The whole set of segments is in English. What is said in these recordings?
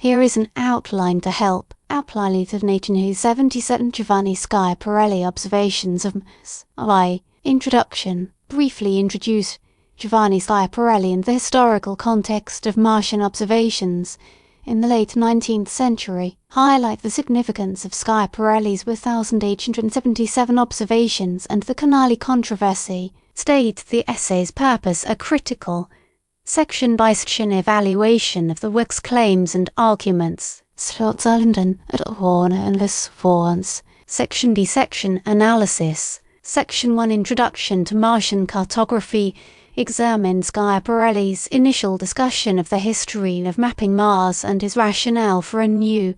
Here is an outline to help. Outline of 1977 Giovanni Schiaparelli observations of I. Introduction. Briefly introduce Giovanni Schiaparelli and the historical context of Martian observations in the late 19th century. Highlight the significance of Schiaparelli's 1877 observations and the Canali controversy. State the essay's purpose a critical, section-by-section evaluation of the work's claims and arguments. Section D-section analysis. Section 1 Introduction to Martian Cartography examines Schiaparelli's initial discussion of the history of mapping Mars and his rationale for a new,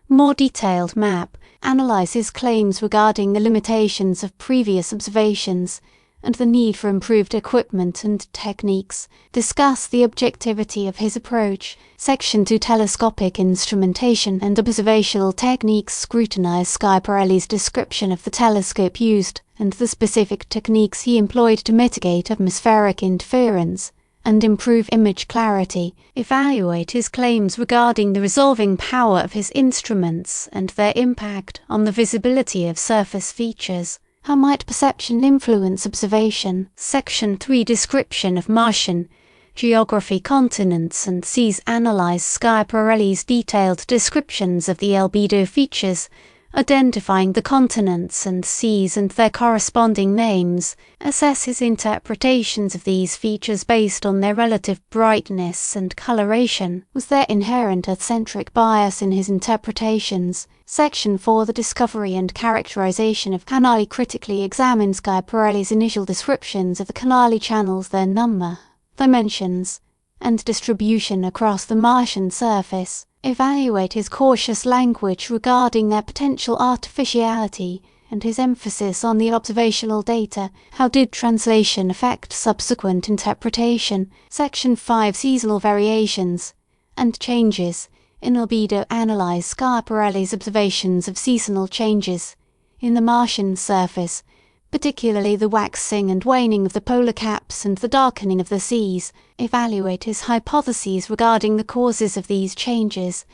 more detailed map, analyzes claims regarding the limitations of previous observations and the need for improved equipment and techniques, discuss the objectivity of his approach. Section 2 Telescopic instrumentation and observational techniques scrutinize Schiaparelli's description of the telescope used and the specific techniques he employed to mitigate atmospheric interference and improve image clarity, evaluate his claims regarding the resolving power of his instruments and their impact on the visibility of surface features. How might perception influence observation? Section 3 Description of Martian geography, continents and seas. Analyze Schiaparelli's detailed descriptions of the albedo features, identifying the continents and seas and their corresponding names. Assess his interpretations of these features based on their relative brightness and coloration. Was there inherent Earth-centric bias in his interpretations? Section 4 The discovery and characterization of Canali critically examines Schiaparelli's initial descriptions of the Canali channels, their number, dimensions, and distribution across the Martian surface. Evaluate his cautious language regarding their potential artificiality and his emphasis on the observational data. How did translation affect subsequent interpretation? Section 5 Seasonal variations and changes in albedo. Analyze Schiaparelli's observations of seasonal changes in the Martian surface, particularly the waxing and waning of the polar caps and the darkening of the seas. Evaluate his hypotheses regarding the causes of these changes,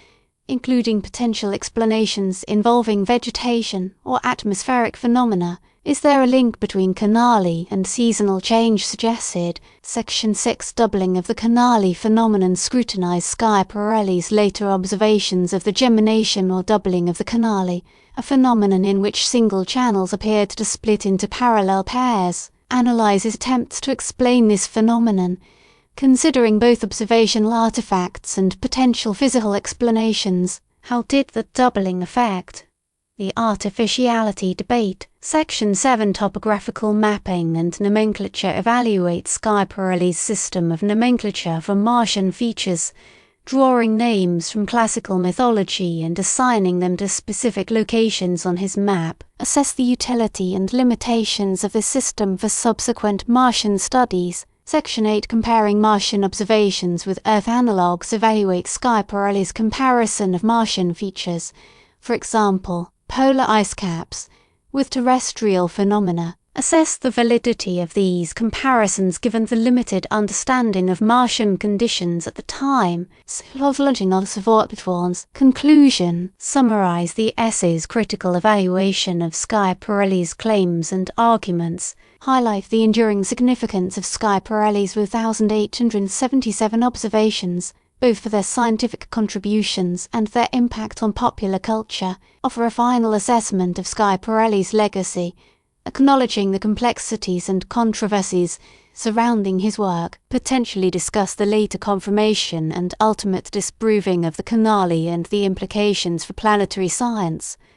including potential explanations involving vegetation or atmospheric phenomena. Is there a link between Canali and seasonal change suggested? Section 6 Doubling of the Canali phenomenon. Scrutinize Schiaparelli's later observations of the gemination or doubling of the Canali, a phenomenon in which single channels appeared to split into parallel pairs. Analyze his attempts to explain this phenomenon, considering both observational artifacts and potential physical explanations. How did the doubling affect the artificiality debate? Section 7 Topographical mapping and nomenclature. Evaluates Schiaparelli's system of nomenclature for Martian features, drawing names from classical mythology and assigning them to specific locations on his map. Assess the utility and limitations of this system for subsequent Martian studies. Section 8 Comparing Martian observations with Earth analogues. Evaluates Schiaparelli's comparison of Martian features, for example, polar ice caps, with terrestrial phenomena. Assess the validity of these comparisons given the limited understanding of Martian conditions at the time. Conclusion. Summarize the essay's critical evaluation of Schiaparelli's claims and arguments. Highlight the enduring significance of Schiaparelli's 1877 observations, both for their scientific contributions and their impact on popular culture. Offer a final assessment of Schiaparelli's legacy, acknowledging the complexities and controversies surrounding his work. Potentially discuss the later confirmation and ultimate disproving of the Canali and the implications for planetary science.